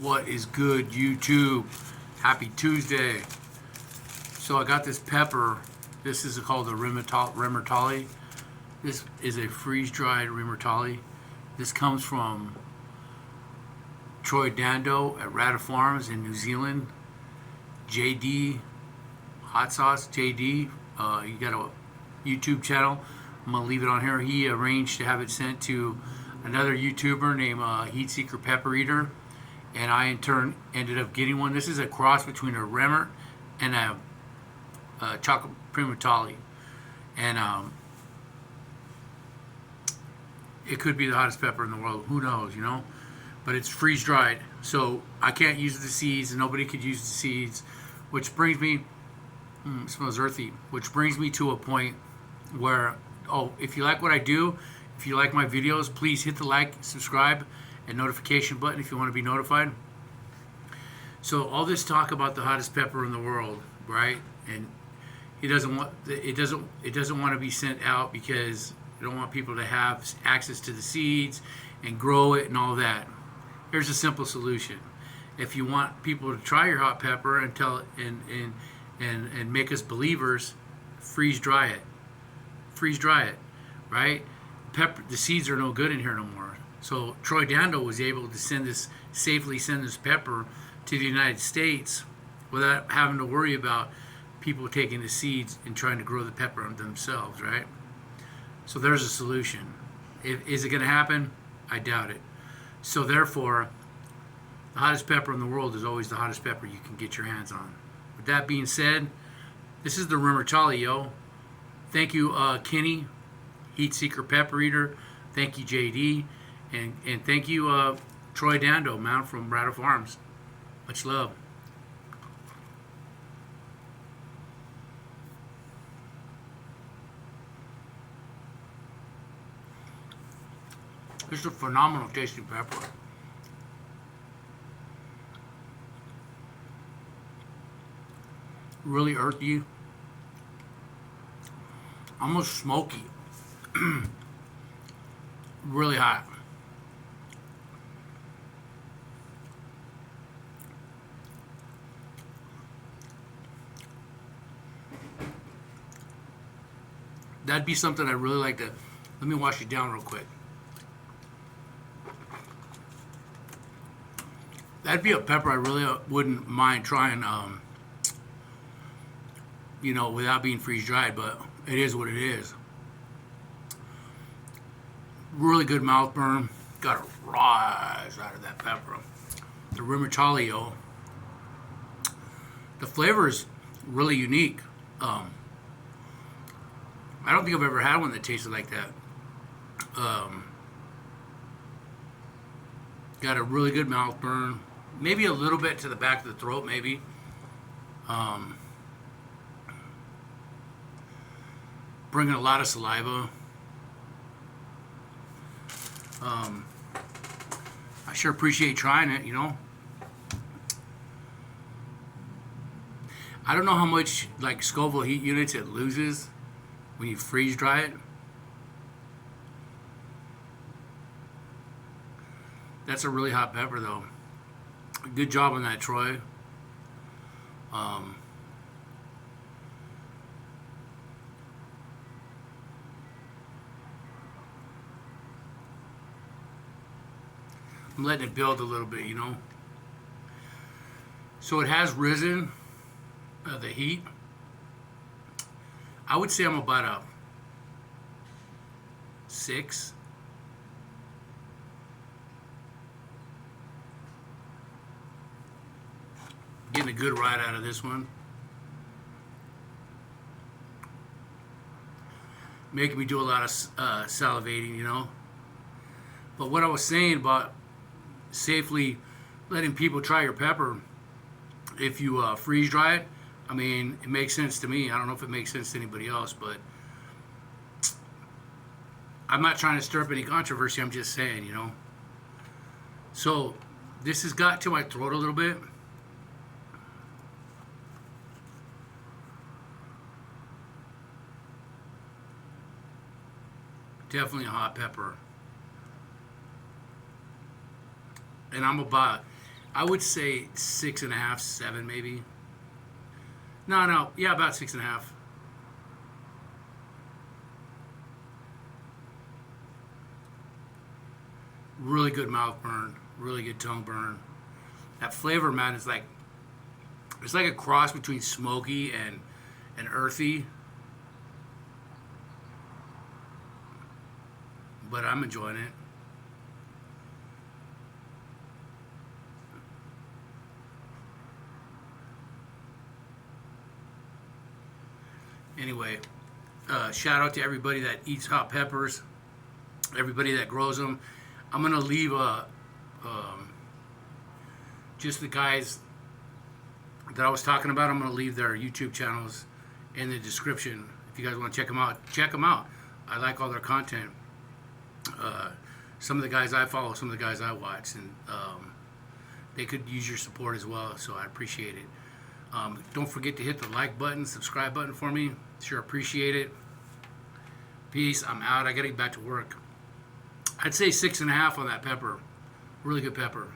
What is good, YouTube? Happy Tuesday. So I got this pepper. This is called the Remmertalii. This is a freeze-dried Remmertalii. This comes from Troy Dando at Rata Farms in New Zealand. JD Hot Sauce, JD. You got a YouTube channel. I'm gonna leave it on here. He arranged to have it sent to another YouTuber named Heat Seeker Pepper Eater, and I in turn ended up getting one. This is a cross between a Remmer and a chocolate Remmertalii, and it could be the hottest pepper in the world. Who knows, you know? But it's freeze dried, so I can't use the seeds, and nobody could use the seeds. Which brings me, it smells earthy. Which brings me to a point where, if you like what I do, if you like my videos, please hit the like, subscribe, and notification button if you want to be notified. So all this talk about the hottest pepper in the world, right? And it doesn't want to be sent out because you don't want people to have access to the seeds and grow it and all that. Here's a simple solution. If you want people to try your hot pepper and and make us believers, freeze dry it. Freeze dry it, right? The seeds are no good in here no more. So Troy Dando was able to safely send this pepper to the United States without having to worry about people taking the seeds and trying to grow the pepper themselves, right? So there's a solution. Is it going to happen? I doubt it. So therefore, the hottest pepper in the world is always the hottest pepper you can get your hands on. With that being said, this is the Remmertalii, yo. Thank you, Kenny, Heat Seeker Pepper Eater. Thank you, JD. And thank you, Troy Dando, man, from Rata Farms. Much love. This is a phenomenal tasting pepper. Really earthy. Almost smoky. Really hot. That'd be something I'd really like to... Let me wash it down real quick. That'd be a pepper I really wouldn't mind trying, you know, without being freeze-dried, but it is what it is. Really good mouth burn. Got a rise out of that pepper. The Remmertalii, yo. The flavor is really unique. I don't think I've ever had one that tasted like that. Got a really good mouth burn. Maybe a little bit to the back of the throat, maybe. Bringing a lot of saliva. I sure appreciate trying it, you know. I don't know how much like Scoville heat units it loses when you freeze dry it. That's a really hot pepper though. Good job on that, Troy. I'm letting it build a little bit, you know. So it has risen, the heat. I would say I'm about a 6. Getting a good ride out of this one. Making me do a lot of salivating, you know. But what I was saying about safely letting people try your pepper, if you freeze dry it, I mean, it makes sense to me. I don't know if it makes sense to anybody else, but I'm not trying to stir up any controversy. I'm just saying, you know. So this has got to my throat a little bit. Definitely a hot pepper. And I'm about I would say 6.5, 7 maybe. No, yeah, about 6.5. Really good mouth burn, really good tongue burn. That flavor, man, is like it's like a cross between smoky and earthy. But I'm enjoying it. Anyway, shout out to everybody that eats hot peppers, everybody that grows them. I'm gonna leave just the guys that I was talking about. I'm gonna leave their YouTube channels in the description. If you guys want to check them out, check them out. I like all their content. Some of the guys I follow, some of the guys I watch, and they could use your support as well. So I appreciate it. Don't forget to hit the like button, subscribe button for me. Sure appreciate it. Peace. I'm out. I gotta get back to work. I'd say 6.5 on that pepper. Really good pepper.